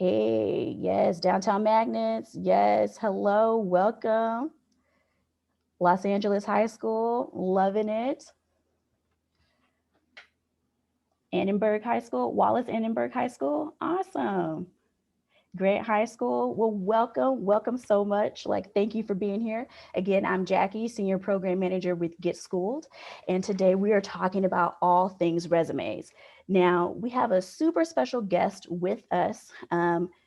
Hey, yes, Downtown Magnets. Yes, hello, welcome. Los Angeles High School, loving it. Annenberg High School, Wallace Annenberg High School, awesome. Grant High School. Well, welcome so much. Like, thank you for being here. Again, I'm Jackie, Senior Program Manager with Get Schooled. And today we are talking about all things resumes. Now, we have a super special guest with us,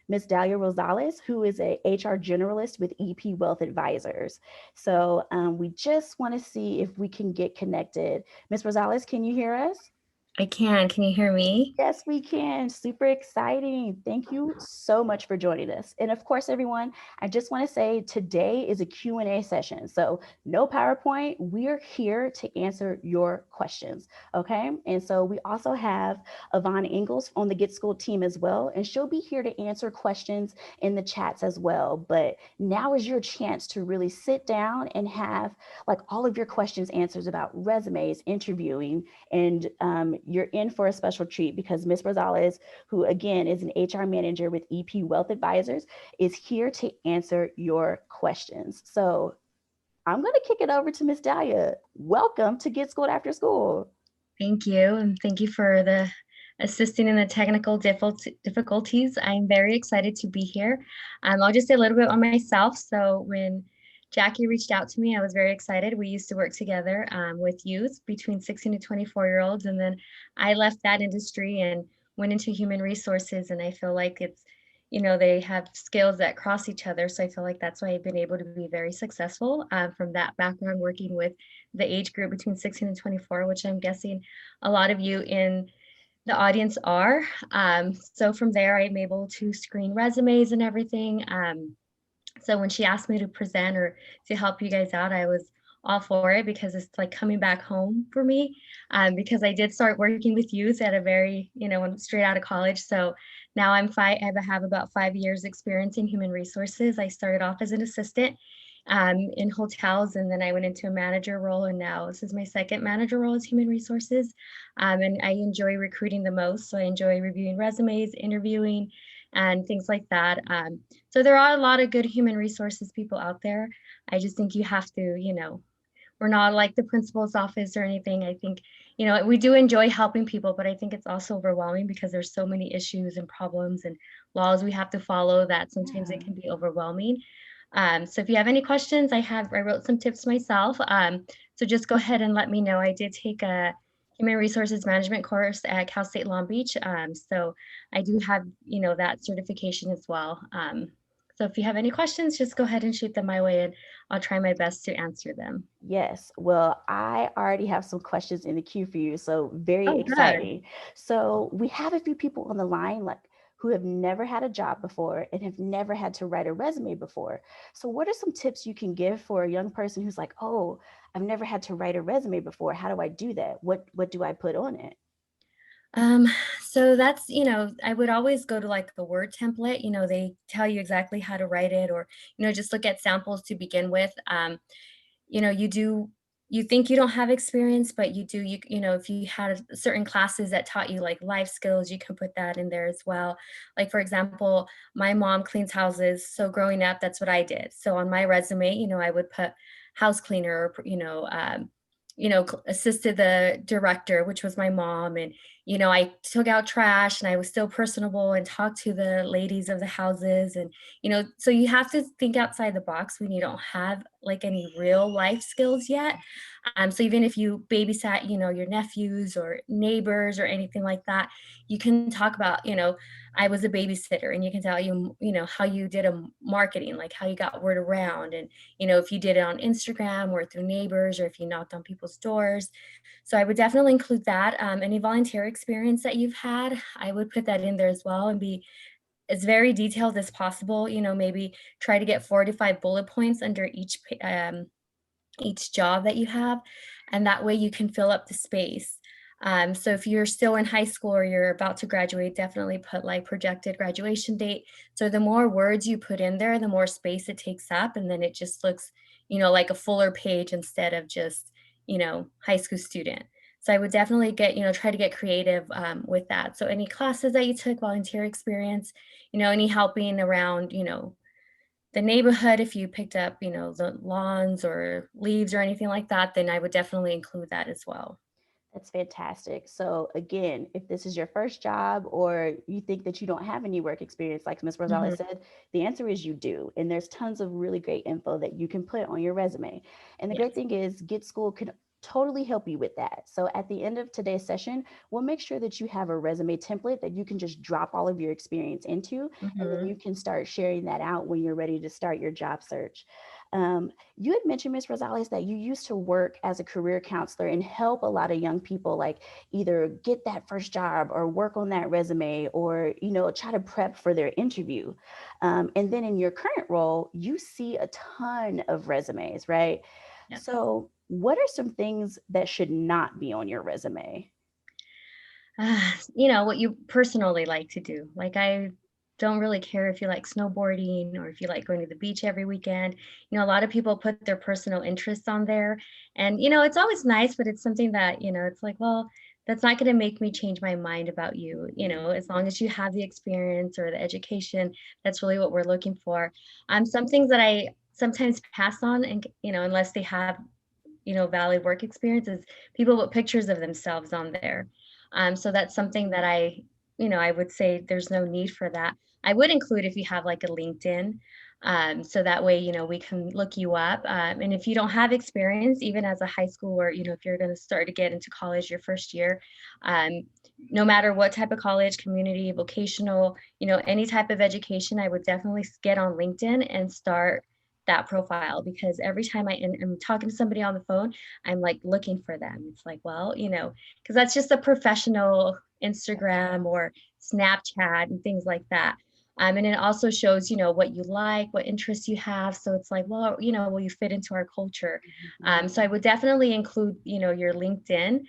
Miss Dalia Rosales, who is a HR generalist with EP Wealth Advisors. So we just want to see if we can get connected. Miss Rosales, can you hear us? I can. Can you hear me? Yes, we can. Super exciting. Thank you so much for joining us. And of course, everyone, I just want to say today is a Q&A session. So no PowerPoint. We're here to answer your questions. Okay. And so we also have Yvonne Ingalls on the Get School team as well. And she'll be here to answer questions in the chats as well. But now is your chance to really sit down and have like all of your questions answers about resumes, interviewing, and you're in for a special treat because Ms. Rosales, who again is an HR manager with EP Wealth Advisors, is here to answer your questions. So I'm going to kick it over to Ms. Dalia. Welcome to Get Schooled After School. Thank you. And thank you for the assisting in the technical difficulties. I'm very excited to be here. I'll just say a little bit on myself. So when Jackie reached out to me, I was very excited. We used to work together with youth between 16 to 24-year-olds. And then I left that industry and went into human resources. And I feel like they have skills that cross each other. So I feel like that's why I've been able to be very successful from that background, working with the age group between 16 and 24, which I'm guessing a lot of you in the audience are. So from there, I'm able to screen resumes and everything. So when she asked me to present or to help you guys out, I was all for it because it's like coming back home for me. Because I did start working with youth at a very, when straight out of college. So now I have about 5 years experience in human resources. I started off as an assistant in hotels, and then I went into a manager role, and now this is my second manager role as human resources. And I enjoy recruiting the most. So I enjoy reviewing resumes, interviewing, and things like that. So there are a lot of good human resources people out there. I just think you have to, we're not like the principal's office or anything. I think, we do enjoy helping people, but I think it's also overwhelming because there's so many issues and problems and laws we have to follow that sometimes it can be overwhelming. So if you have any questions, I wrote some tips myself. So just go ahead and let me know. I did take a human resources management course at Cal State Long Beach. So I do have, that certification as well. So if you have any questions, just go ahead and shoot them my way and I'll try my best to answer them. Yes. Well, I already have some questions in the queue for you. So very Oh, good. exciting. So we have a few people on the line like who have never had a job before and have never had to write a resume before. So what are some tips you can give for a young person who's like, "Oh, I've never had to write a resume before. How do I do that? What do I put on it?" Um, so that's, I would always go to like the Word template, they tell you exactly how to write it or, just look at samples to begin with. You know, you think you don't have experience, but you do, if you had certain classes that taught you like life skills, you can put that in there as well. Like, for example, my mom cleans houses. So growing up, that's what I did. So on my resume, I would put house cleaner, or, assisted the director, which was my mom. And, I took out trash and I was still personable and talked to the ladies of the houses. And, so you have to think outside the box when you don't have like any real life skills yet. So even if you babysat, your nephews or neighbors or anything like that, you can talk about, I was a babysitter, and you can tell how you did a marketing, like how you got word around, and if you did it on Instagram or through neighbors, or if you knocked on people's doors. So I would definitely include that. Any volunteer experience that you've had, I would put that in there as well and be as very detailed as possible. Maybe try to get 4 to 5 bullet points under each job that you have, and that way you can fill up the space. So if you're still in high school or you're about to graduate, definitely put like projected graduation date. So the more words you put in there, the more space it takes up, and then it just looks, like a fuller page instead of just, high school student. So I would definitely get, try to get creative with that. So any classes that you took, volunteer experience, any helping around, the neighborhood, if you picked up, the lawns or leaves or anything like that, then I would definitely include that as well. That's fantastic. So again, if this is your first job or you think that you don't have any work experience, like Ms. Rosales Hmm. said, the answer is you do. And there's tons of really great info that you can put on your resume. And the great Yes. thing is Get School can totally help you with that. So at the end of today's session, we'll make sure that you have a resume template that you can just drop all of your experience into, and then you Hmm. can start sharing that out when you're ready to start your job search. You had mentioned, Ms. Rosales, that you used to work as a career counselor and help a lot of young people like either get that first job or work on that resume or, try to prep for their interview. And then in your current role, you see a ton of resumes, right? Yes. So, what are some things that should not be on your resume? What you personally like to do. Like, I don't really care if you like snowboarding or if you like going to the beach every weekend. A lot of people put their personal interests on there. And, it's always nice, but it's something that, it's like, well, that's not going to make me change my mind about you. As long as you have the experience or the education, that's really what we're looking for. Some things that I sometimes pass on, and, unless they have valid work experiences, people put pictures of themselves on there. So that's something that I would say there's no need for that. I would include if you have like a LinkedIn. So that way, we can look you up. And if you don't have experience, even as a high school or, if you're going to start to get into college your first year, um, no matter what type of college, community, vocational, any type of education, I would definitely get on LinkedIn and start that profile, because every time I'm talking to somebody on the phone, I'm like looking for them. It's like, well, because that's just a professional Instagram or Snapchat and things like that. And it also shows, what you like, what interests you have. So it's like, well, will you fit into our culture? Mhm. So I would definitely include, your LinkedIn,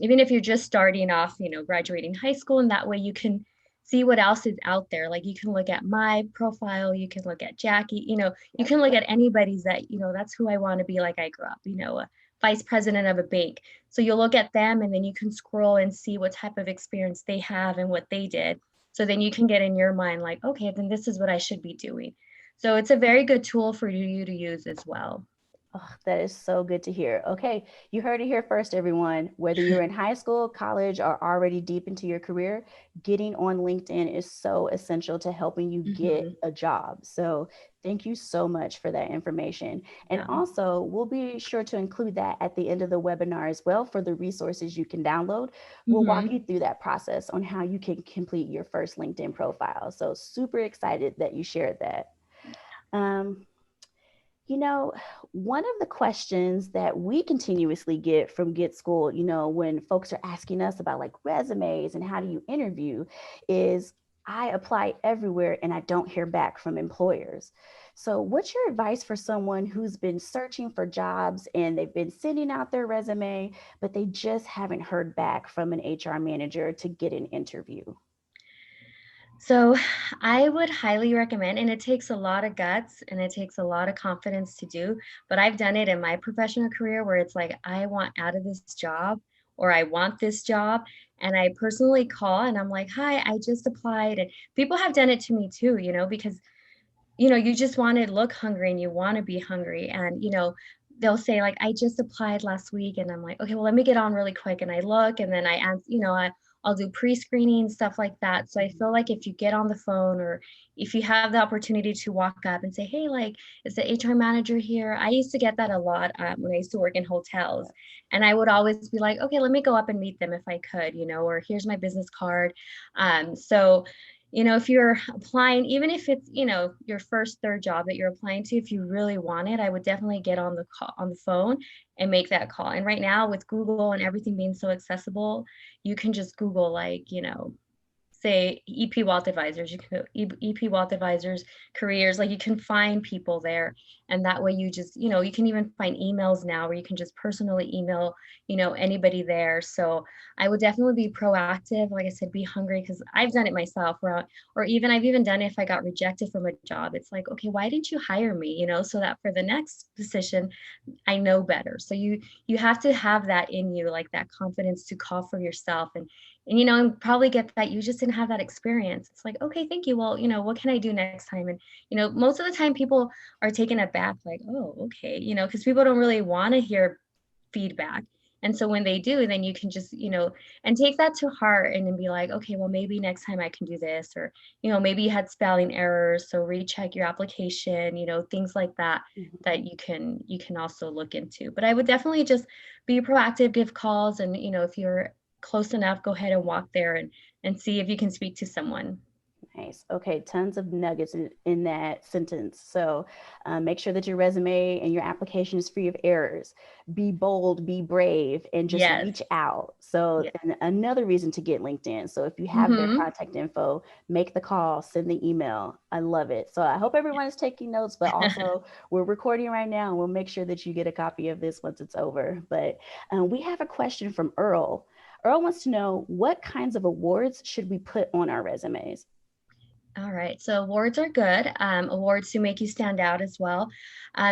even if you're just starting off, graduating high school, and that way you can see what else is out there. Like you can look at my profile, you can look at Jackie, you Yep. can look at anybody's that, that's who I want to be like I grew up, a vice president of a bank. So you'll look at them and then you can scroll and see what type of experience they have and what they did. So then you can get in your mind like, okay, then this is what I should be doing. So it's a very good tool for you to use as well. Oh, that is so good to hear. Okay, you heard it here first, everyone. Whether you're in high school, college, or already deep into your career, getting on LinkedIn is so essential to helping you get Hmm. a job. So, thank you so much for that information. And Yeah. also, we'll be sure to include that at the end of the webinar as well for the resources you can download. We'll walk Hmm. you through that process on how you can complete your first LinkedIn profile. So, super excited that you shared that. Um, you know, one of the questions that we continuously get from Get School, when folks are asking us about like resumes and how do you interview, is I apply everywhere and I don't hear back from employers. So, what's your advice for someone who's been searching for jobs and they've been sending out their resume, but they just haven't heard back from an HR manager to get an interview? So I would highly recommend, and it takes a lot of guts and it takes a lot of confidence to do, but I've done it in my professional career where it's like, I want out of this job or I want this job. And I personally call and I'm like, hi, I just applied. And people have done it to me too, because you just want to look hungry and you want to be hungry. And, they'll say, like, I just applied last week. And I'm like, okay, well, let me get on really quick. And I look and then I answer, I'll do pre screening, stuff like that. So I feel like if you get on the phone or if you have the opportunity to walk up and say, hey, like, is the HR manager here? I used to get that a lot when I used to work in hotels. And I would always be like, okay, let me go up and meet them if I could, or here's my business card. So, if you're applying, even if it's, your first, third job that you're applying to, if you really want it, I would definitely get on the call, on the phone and make that call. And right now with Google and everything being so accessible, you can just Google like, say EP Wealth Advisors, you can put EP Wealth Advisors careers, like you can find people there. And that way you just, you can even find emails now where you can just personally email, anybody there. So I would definitely be proactive. Like I said, be hungry, because I've done it myself, or even I've even done it if I got rejected from a job. It's like, okay, why didn't you hire me? So that for the next position, I know better. So you have to have that in you, like that confidence to call for yourself, and probably get that you just didn't have that experience. It's like, okay, thank you. Well, what can I do next time? And most of the time people are taken aback, like, oh, okay, because people don't really want to hear feedback. And so when they do, then you can just, and take that to heart and then be like, okay, well, maybe next time I can do this, or, maybe you had spelling errors, so recheck your application, things like that, Mhm. that you can also look into. But I would definitely just be proactive, give calls, and, if you're close enough, go ahead and walk there and see if you can speak to someone. Nice. Okay, tons of nuggets in that sentence. So make sure that your resume and your application is free of errors. Be bold, be brave, and just Yes. reach out. So Yeah. then another reason to get LinkedIn. So if you have their Mm-hmm. contact info, make the call, send the email. I love it. So I hope everyone is taking notes, but also we're recording right now, and we'll make sure that you get a copy of this once it's over. But we have a question from Earl. Earl wants to know, what kinds of awards should we put on our resumes? All right. So awards are good. Awards to make you stand out as well.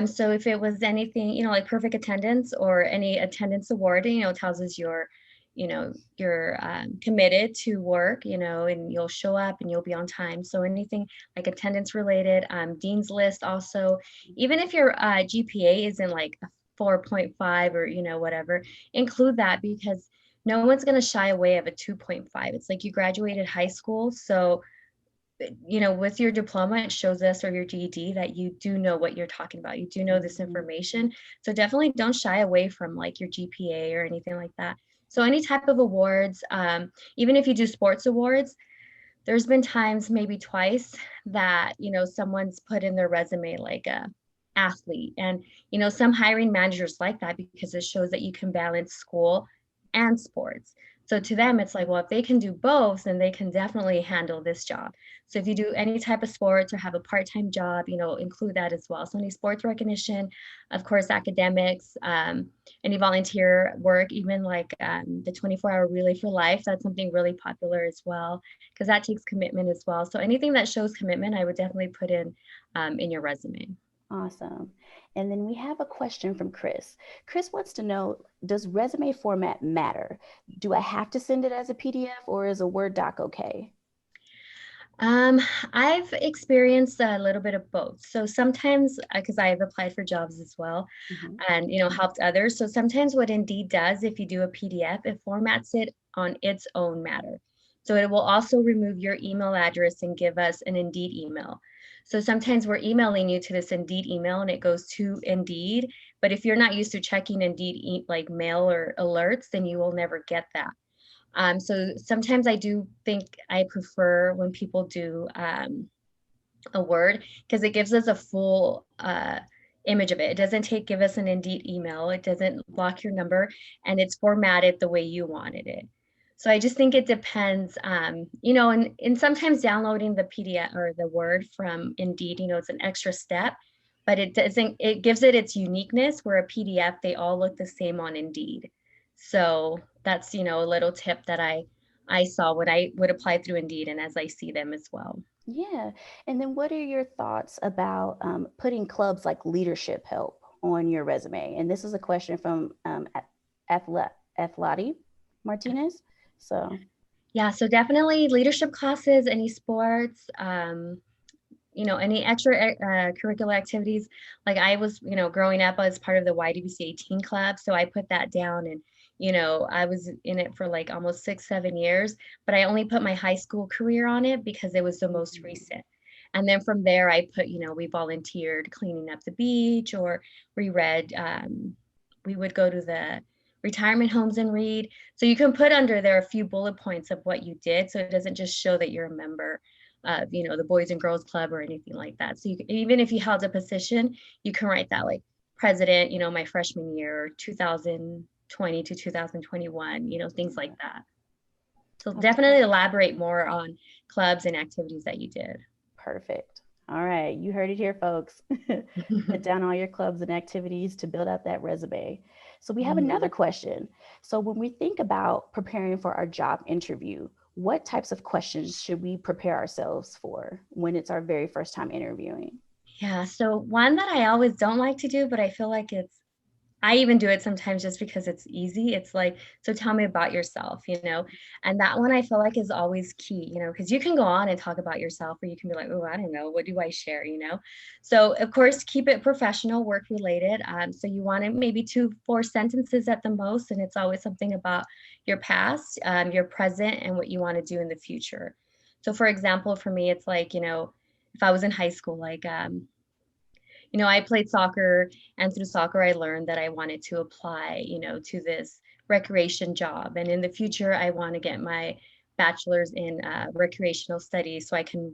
So if it was anything, like perfect attendance or any attendance award, tells us you're committed to work, and you'll show up and you'll be on time. So anything like attendance related, Dean's List also, even if your GPA isn't like a 4.5 or, whatever, include that, because no one's going to shy away of a 2.5. It's like you graduated high school. So with your diploma, it shows us, or your GED, that you do know what you're talking about. You do know this Mhm. information. So definitely don't shy away from like your GPA or anything like that. So any type of awards, even if you do sports awards, there's been times, maybe twice, that someone's put in their resume like a athlete, and some hiring managers like that because it shows that you can balance school and sports. So to them it's like, well, if they can do both, then they can definitely handle this job. So if you do any type of sports or have a part-time job, include that as well. So any sports recognition, of course, academics, any volunteer work, even like the 24-hour relay for life, that's something really popular as well, because that takes commitment as well. So anything that shows commitment, I would definitely put in your resume. Awesome. And then we have a question from Chris. Chris wants to know, does resume format matter? Do I have to send it as a PDF, or is a Word doc okay? Um, I've experienced a little bit of both. So sometimes, because I've applied for jobs as well, Mhm. and helped others. So sometimes what Indeed does, if you do a PDF, it formats it on its own matter. So it will also remove your email address and give us an Indeed email. So sometimes we're emailing you to this Indeed email and it goes to Indeed. But if you're not used to checking Indeed like mail or alerts, then you will never get that. So sometimes I do think I prefer when people do a word, because it gives us a full image of it. It doesn't give us an Indeed email. It doesn't block your number, and it's formatted the way you wanted it. So I just think it depends, and sometimes downloading the PDF or the Word from Indeed, it's an extra step, but it gives it its uniqueness, where a PDF, they all look the same on Indeed. So that's, a little tip that I saw when I would apply through Indeed, and as I see them as well. Yeah. And then what are your thoughts about putting clubs like Leadership Help on your resume? And this is a question from Athlati Martinez. So, Yeah, so definitely leadership classes, any sports, any extra curricular activities. Like I was, growing up, I was part of the YWCA teen club. So I put that down, and, I was in it for like almost 6, 7 years, but I only put my high school career on it because it was the most mhm. recent. And then from there, I put, we volunteered cleaning up the beach, or we read, we would go to the retirement homes and read. So you can put under there a few bullet points of what you did. So it doesn't just show that you're a member of, the Boys and Girls Club or anything like that. So even if you held a position, you can write that, like president, my freshman year, 2020 to 2021, things like that. So Okay. definitely elaborate more on clubs and activities that you did. Perfect. All right. You heard it here, folks. Put down all your clubs and activities to build out that resume. So, we have another Mhm. question. So, when we think about preparing for our job interview, what types of questions should we prepare ourselves for when it's our very first time interviewing? Yeah, so one that I always don't like to do, but I feel like I even do it sometimes just because it's easy. It's like, so tell me about yourself, you know? And that one I feel like is always key, you know, because you can go on and talk about yourself, or you can be like, oh, I don't know, what do I share, you know? So, of course, keep it professional, work related. So, you want it maybe two, four sentences at the most. And it's always something about your past, your present, and what you want to do in the future. So, for example, for me, it's like, you know, if I was in high school, like, you know, I played soccer, and through soccer, I learned that I wanted to apply, you know, to this recreation job. And in the future, I want to get my bachelor's in recreational studies so I can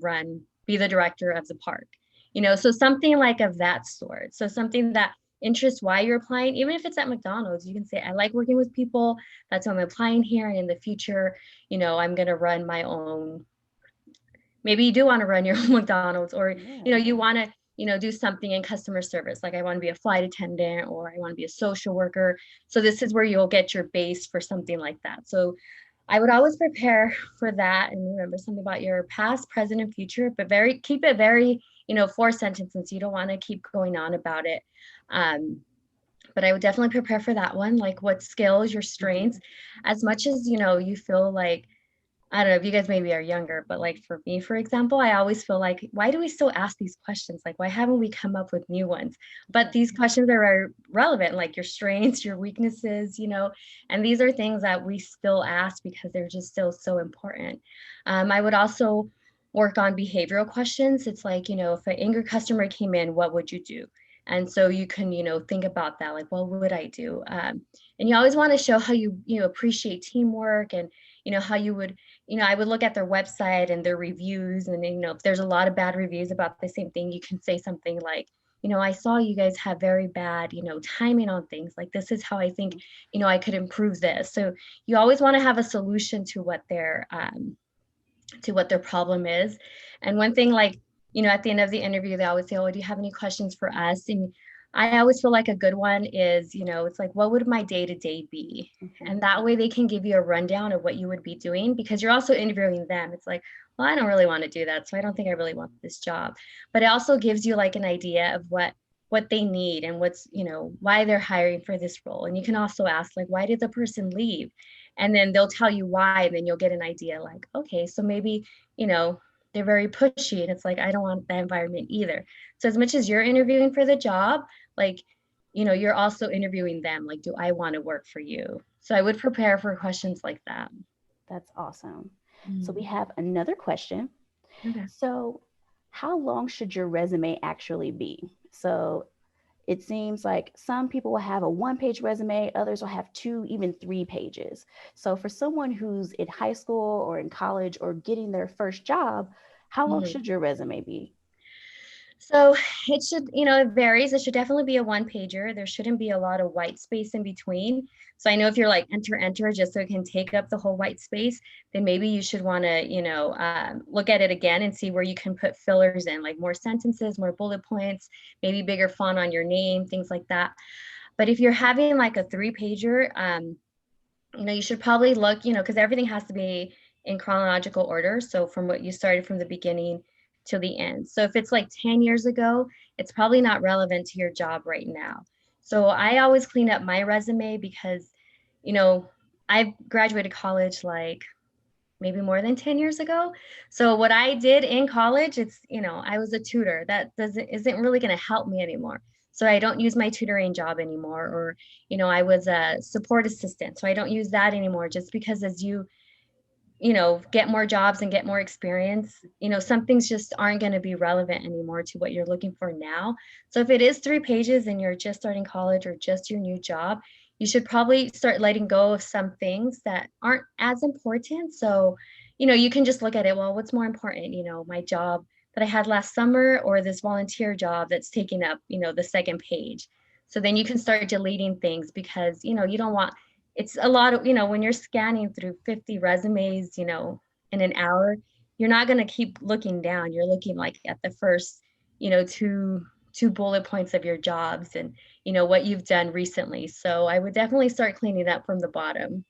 be the director of the park, you know, so something like of that sort. So something that interests why you're applying, even if it's at McDonald's, you can say, I like working with people. That's why I'm applying here. And in the future, you know, I'm going to run my own. Maybe you do want to run your own McDonald's, or you know, Yeah. you want to, you know, do something in customer service, like I want to be a flight attendant, or I want to be a social worker. So this is where you'll get your base for something like that. So I would always prepare for that and remember something about your past, present, and future, but keep it very, you know, four sentences. You don't want to keep going on about it. um, but I would definitely prepare for that one, like what skills, your strengths, as much as, you know, you feel like, I don't know if you guys maybe are younger, but like for me, for example, I always feel like, why do we still ask these questions? Like, why haven't we come up with new ones? But these questions are very relevant, like your strengths, your weaknesses, you know, and these are things that we still ask because they're just still so important. I would also work on behavioral questions. It's like, you know, if an angry customer came in, what would you do? And so you can, you know, think about that, like, what would I do? And you always want to show how you know, appreciate teamwork, and, you know, how you would, you know, I would look at their website and their reviews. And, you know, if there's a lot of bad reviews about the same thing, you can say something like, you know, I saw you guys have very bad, you know, timing on things. Like, this is how I think, you know, I could improve this. So you always want to have a solution to what their problem is. And one thing, like, you know, at the end of the interview, they always say, oh, do you have any questions for us? And I always feel like a good one is, you know, it's like, what would my day to day be? Mhm. And that way they can give you a rundown of what you would be doing, because you're also interviewing them. It's like, well, I don't really want to do that, so I don't think I really want this job. But it also gives you like an idea of what they need, and what's, you know, why they're hiring for this role. And you can also ask, like, why did the person leave? And then they'll tell you why, and then you'll get an idea, like, okay, so maybe, you know, they're very pushy, and it's like, I don't want that environment either. So as much as you're interviewing for the job, like, you know, you're also interviewing them, like, do I want to work for you? So I would prepare for questions like that. That's awesome. So, we Mm. have another question. Okay. So, how long should your resume actually be? So, it seems like some people will have a one-page resume, others will have two, even three pages. So, for someone who's in high school or in college or getting their first job, how long Mhm. should your resume be? So it should, you know, it varies. It should definitely be a one pager. There shouldn't be a lot of white space in between. So I know if you're like enter just so it can take up the whole white space, then maybe you should want to, you know, look at it again and see where you can put fillers in, like more sentences, more bullet points, maybe bigger font on your name, things like that. But if you're having like a three pager, you know, you should probably look, you know, because everything has to be in chronological order. So from what you started from the beginning to the end. So if it's like 10 years ago, it's probably not relevant to your job right now. So I always clean up my resume because, you know, I graduated college like maybe more than 10 years ago. So what I did in college, it's, you know, I was a tutor. That doesn't isn't really going to help me anymore. So I don't use my tutoring job anymore. Or, you know, I was a support assistant. So I don't use that anymore, just because as you know, get more jobs and get more experience, you know, some things just aren't going to be relevant anymore to what you're looking for now. So if it is three pages and you're just starting college or just your new job, you should probably start letting go of some things that aren't as important. So, you know, you can just look at it, well, what's more important, you know, my job that I had last summer, or this volunteer job that's taking up, you know, the second page. So then you can start deleting things, because, you know, you don't want it's a lot of, when you're scanning through 50 resumes, in an hour, you're not going to keep looking down. You're looking like at the first, two bullet points of your jobs and, what you've done recently. So I would definitely start cleaning up from the bottom.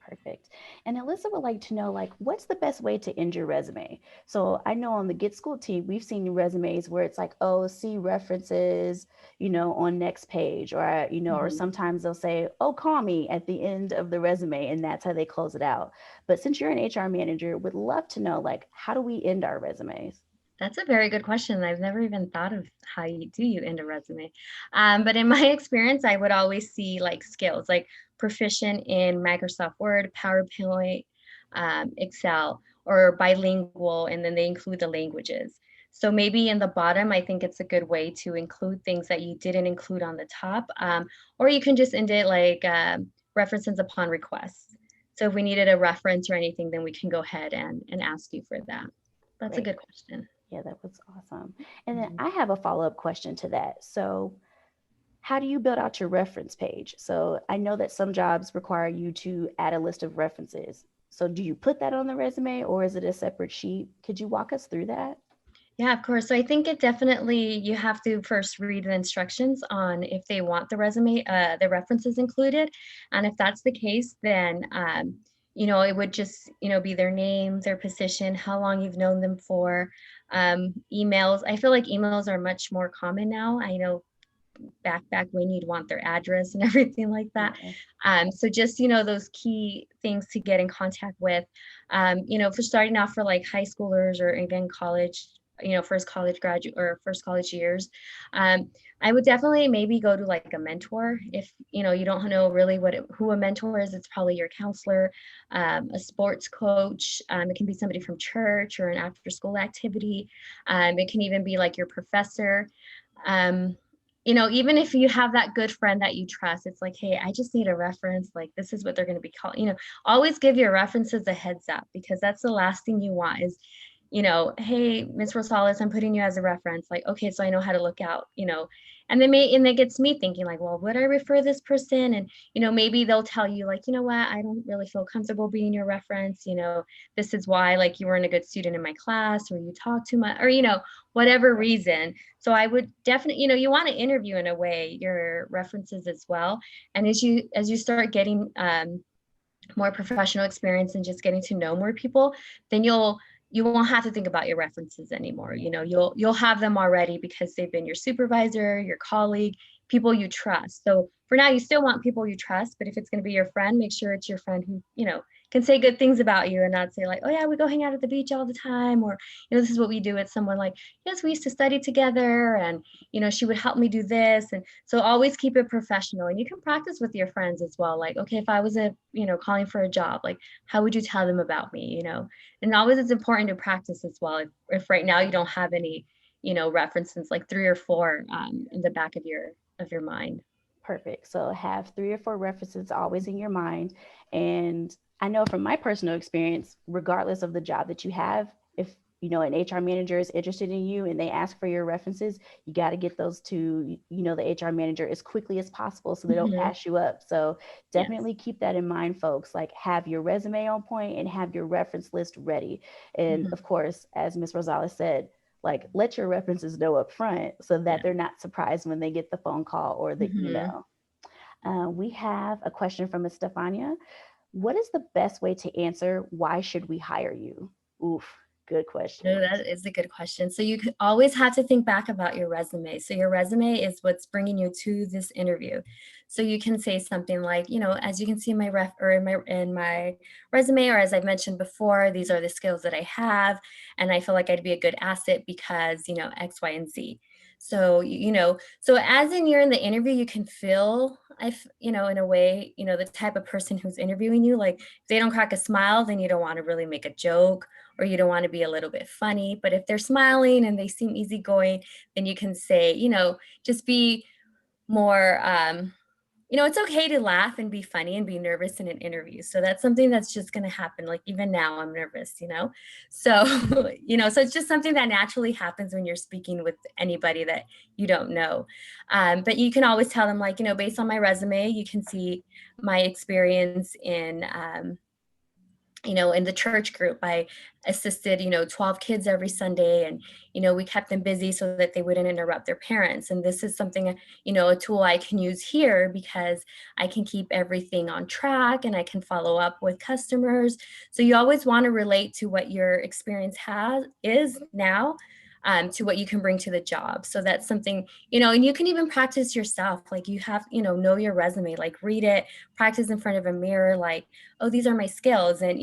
Perfect. And Alyssa would like to know, like, what's the best way to end your resume? So I know on the Get School team, we've seen resumes where it's like, oh, see references, on next page, or, or Mhm. sometimes they'll say, oh, call me at the end of the resume, and that's how they close it out. But since you're an HR manager, would love to know, like, how do we end our resumes? That's a very good question. I've never even thought of how you end a resume. But in my experience, I would always see like skills, like proficient in Microsoft Word, PowerPoint, Excel, or bilingual, and then they include the languages. So maybe in the bottom, I think it's a good way to include things that you didn't include on the top, or you can just end it like references upon request. So if we needed a reference or anything, then we can go ahead and ask you for that. That's a Great. good question. Yeah, that was awesome. And then Mhm. I have a follow-up question to that. So, how do you build out your reference page? So, I know that some jobs require you to add a list of references. So, do you put that on the resume or is it a separate sheet? Could you walk us through that? Yeah, of course. So I think it definitely you have to first read the instructions on if they want the resume, the references included, and if that's the case, then it would just be their name, their position, how long you've known them for, emails. I feel like emails are much more common now. I know back when you'd want their address and everything like that. Yes. So just those key things to get in contact with. For starting off for like high schoolers or even college, first college graduate or first college years, um, I would definitely maybe go to like a mentor if you don't know really who a mentor is. It's probably your counselor, a sports coach. It can be somebody from church or an after school activity. It can even be like your professor. Um, even if you have that good friend that you trust, it's like, hey, I just need a reference. Like, this is what they're going to be called. Always give your references a heads up because that's the last thing you want is, hey, Miss Rosales, I'm putting you as a reference. Like, okay, so I know how to look out, and it gets me thinking, like, well, would I refer this person? And, maybe they'll tell you, like, you know what, I don't really feel comfortable being your reference. This is why, like, you weren't a good student in my class or you talk too much or, whatever reason. So I would definitely, you want to interview in a way your references as well. And as you start getting more professional experience and just getting to know more people, then you won't have to think about your references anymore. You'll have them already because they've been your supervisor, your colleague, people you trust. So for now, you still want people you trust, but if it's going to be your friend, make sure it's your friend who can say good things about you and not say like, oh yeah, we go hang out at the beach all the time, or this is what we do. It's someone like, yes, we used to study together, and she would help me do this. And so always keep it professional, and you can practice with your friends as well. Like, okay, if I was calling for a job, like, how would you tell them about me? And always it's important to practice as well. If right now you don't have any, references, like 3 or 4 in the back of your mind. Perfect. So have 3 or 4 references always in your mind. And I know from my personal experience, regardless of the job that you have, if an HR manager is interested in you and they ask for your references, you got to get those to the HR manager as quickly as possible so they don't Hmm. pass you up. So Yes. definitely keep that in mind, folks. Like have your resume on point and have your reference list ready. And Hmm. of course, as Ms. Rosales said, like let your references know up front so that Yeah. they're not surprised when they get the phone call or the Hmm. email. We have a question from Ms. Stefania. What is the best way to answer why should we hire you? Oof, good No, question. that is a good question. So you could always have to think back about your resume. So your resume is what's bringing you to this interview. So you can say something like, as you can see in my ref or in my resume, or as I've mentioned before, these are the skills that I have, and I feel like I'd be a good asset because X, Y, and Z. So so as in you're in the interview, you can feel, in a way, the type of person who's interviewing you. Like if they don't crack a smile, then you don't want to really make a joke or you don't want to be a little bit funny. But if they're smiling and they seem easygoing, then you can say, just be more, it's okay to laugh and be funny and be nervous in an interview. So that's something that's just going to happen. Like even now I'm nervous. So, so it's just something that naturally happens when you're speaking with anybody that you don't know. But you can always tell them like, based on my resume, you can see my experience in the church group. I assisted, 12 kids every Sunday, and, we kept them busy so that they wouldn't interrupt their parents. And this is something, a tool I can use here because I can keep everything on track and I can follow up with customers. So you always want to relate to what your experience is now. To what you can bring to the job. So that's something, and you can even practice yourself. Like you have, know your resume, like read it, practice in front of a mirror, like, oh, these are my skills. And,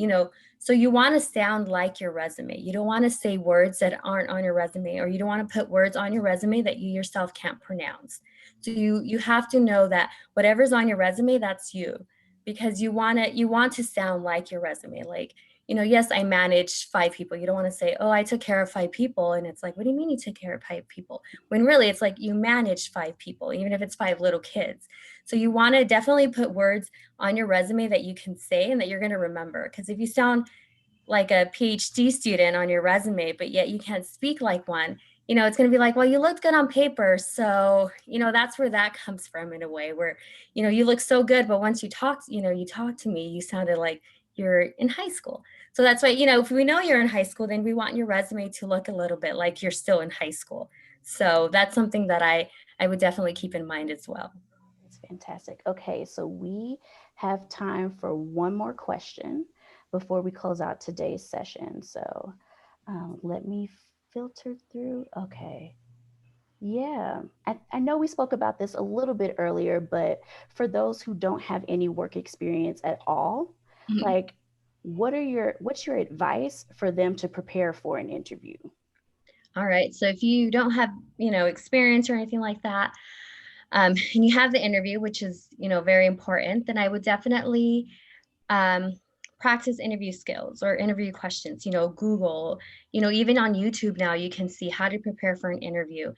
so you want to sound like your resume. You don't want to say words that aren't on your resume, or you don't want to put words on your resume that you yourself can't pronounce. So you have to know that whatever's on your resume, that's you, because you want to sound like your resume. Like, yes, I managed 5 people. You don't want to say, oh, I took care of 5 people. And it's like, what do you mean you took care of 5 people? When really it's like you managed 5 people, even if it's 5 little kids. So you want to definitely put words on your resume that you can say and that you're going to remember. Because if you sound like a PhD student on your resume, but yet you can't speak like one, it's going to be like, well, you looked good on paper. So, that's where that comes from in a way where, you look so good, but once you talk to me, you sounded like you're in high school. So that's why, if we know you're in high school, then we want your resume to look a little bit like you're still in high school. So that's something that I would definitely keep in mind as well. That's fantastic. Okay, so we have time for one more question before we close out today's session. So let me filter through. Okay. Yeah, I know we spoke about this a little bit earlier, but for those who don't have any work experience at all, like what's your advice for them to prepare for an interview? All right. So if you don't have, experience or anything like that, and you have the interview, which is, very important, then I would definitely um, practice interview skills or interview questions. Google, even on YouTube now, you can see how to prepare for an interview,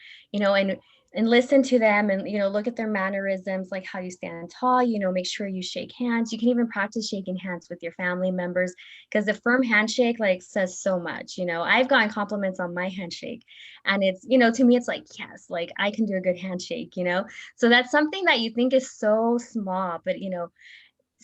and listen to them and, look at their mannerisms, like how you stand tall, make sure you shake hands. You can even practice shaking hands with your family members because the firm handshake like says so much. I've gotten compliments on my handshake, and it's, to me, it's like, yes, like I can do a good handshake. So that's something that you think is so small, but,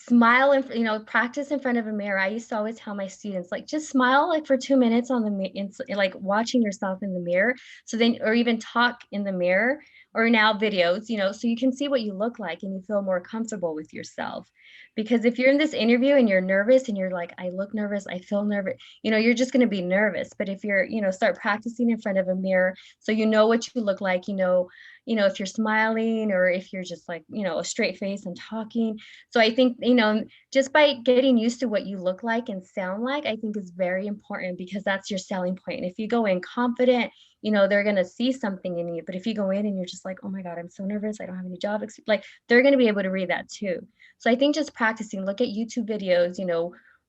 smile and practice in front of a mirror. I used to always tell my students like just smile like for 2 minutes on like watching yourself in the mirror, so then, or even talk in the mirror, or now videos, so you can see what you look like and you feel more comfortable with yourself. Because if you're in this interview and you're nervous and you're like, I look nervous, I feel nervous, you're just going to be nervous. But if you're, start practicing in front of a mirror, so you know what you look like, if you're smiling or if you're just like, a straight face and talking. So I think, just by getting used to what you look like and sound like, I think is very important, because that's your selling point. And if you go in confident, they're going to see something in you. But if you go in and you're just like, oh my God, I'm so nervous, I don't have any like they're going to be able to read that too. So I think just practicing, look at YouTube videos,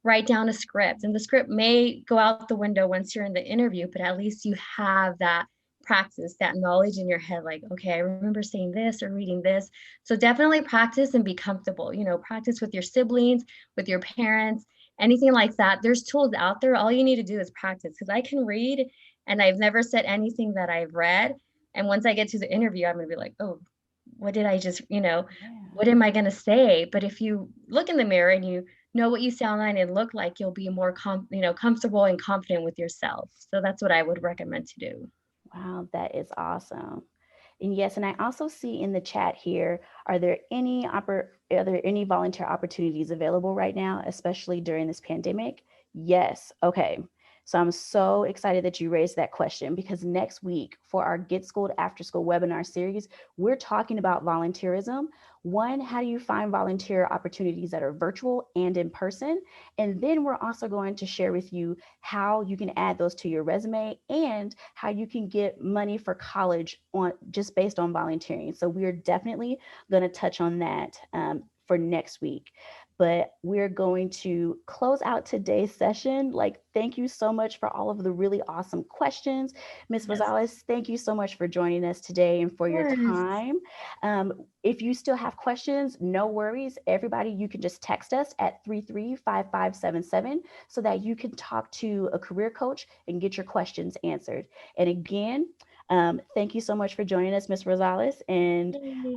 write down a script, and the script may go out the window once you're in the interview, but at least you have that practice, that knowledge in your head, like, okay, I remember saying this or reading this. So definitely practice and be comfortable, practice with your siblings, with your parents, anything like that. There's tools out there. All you need to do is practice, because I can read and I've never said anything that I've read. And once I get to the interview, I'm going to be like, oh, what did I just, Yeah. what am I going to say? But if you look in the mirror and you know what you sound like and look like, you'll be more, comfortable and confident with yourself. So that's what I would recommend to do. Wow, that is awesome. And yes, and I also see in the chat here, are there any volunteer opportunities available right now, especially during this pandemic? Yes. Okay. So I'm so excited that you raised that question, because next week for our Get Schooled After School webinar series, we're talking about volunteerism. One, how do you find volunteer opportunities that are virtual and in person? And then we're also going to share with you how you can add those to your resume and how you can get money for college on just based on volunteering. So we're definitely going to touch on that for next week. but we're going to close out today's session. Like, thank you so much for all of the really awesome questions. Ms. Yes, Rosales, thank you so much for joining us today and for of your course. time. If you still have questions, no worries. Everybody, you can just text us at 335577 so that you can talk to a career coach and get your questions answered. And again, thank you so much for joining us, Ms. Rosales. And Yay.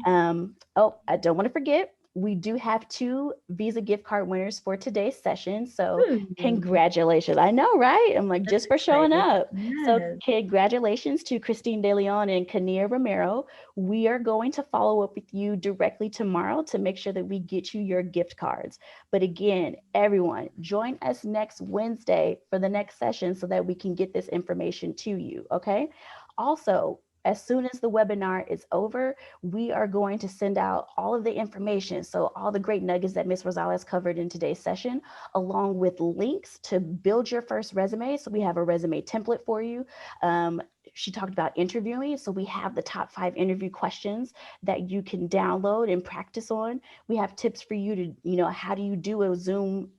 oh, I don't want to forget, we do have 2 Visa gift card winners for today's session. So Ooh, congratulations. I know, right? I'm like, that's just for showing exciting. up. So Yes. congratulations to Christine De Leon and Kania Romero. We are going to follow up with you directly tomorrow to make sure that we get you your gift cards. But again, everyone, join us next Wednesday for the next session so that we can get this information to you. Okay. Also, as soon as the webinar is over, we are going to send out all of the information. So all the great nuggets that Ms. Rosales covered in today's session, along with links to build your first resume. So we have a resume template for you. She talked about interviewing. So we have the top 5 interview questions that you can download and practice on. We have tips for you to, how do you do a Zoom,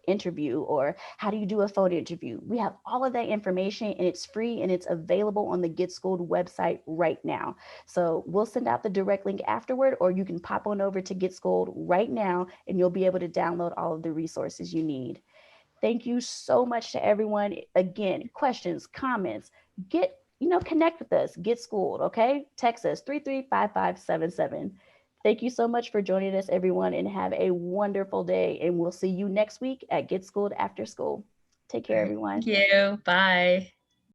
interview, or how do you do a phone interview? We have all of that information and it's free and it's available on the Get Schooled website right now. So we'll send out the direct link afterward, or you can pop on over to Get Schooled right now and you'll be able to download all of the resources you need. Thank you so much to everyone. Again, questions, comments, connect with us, Get Schooled, okay? Text us 335577. Thank you so much for joining us, everyone, and have a wonderful day. And we'll see you next week at Get Schooled After School. Take All care, right. Thank everyone. you. Bye.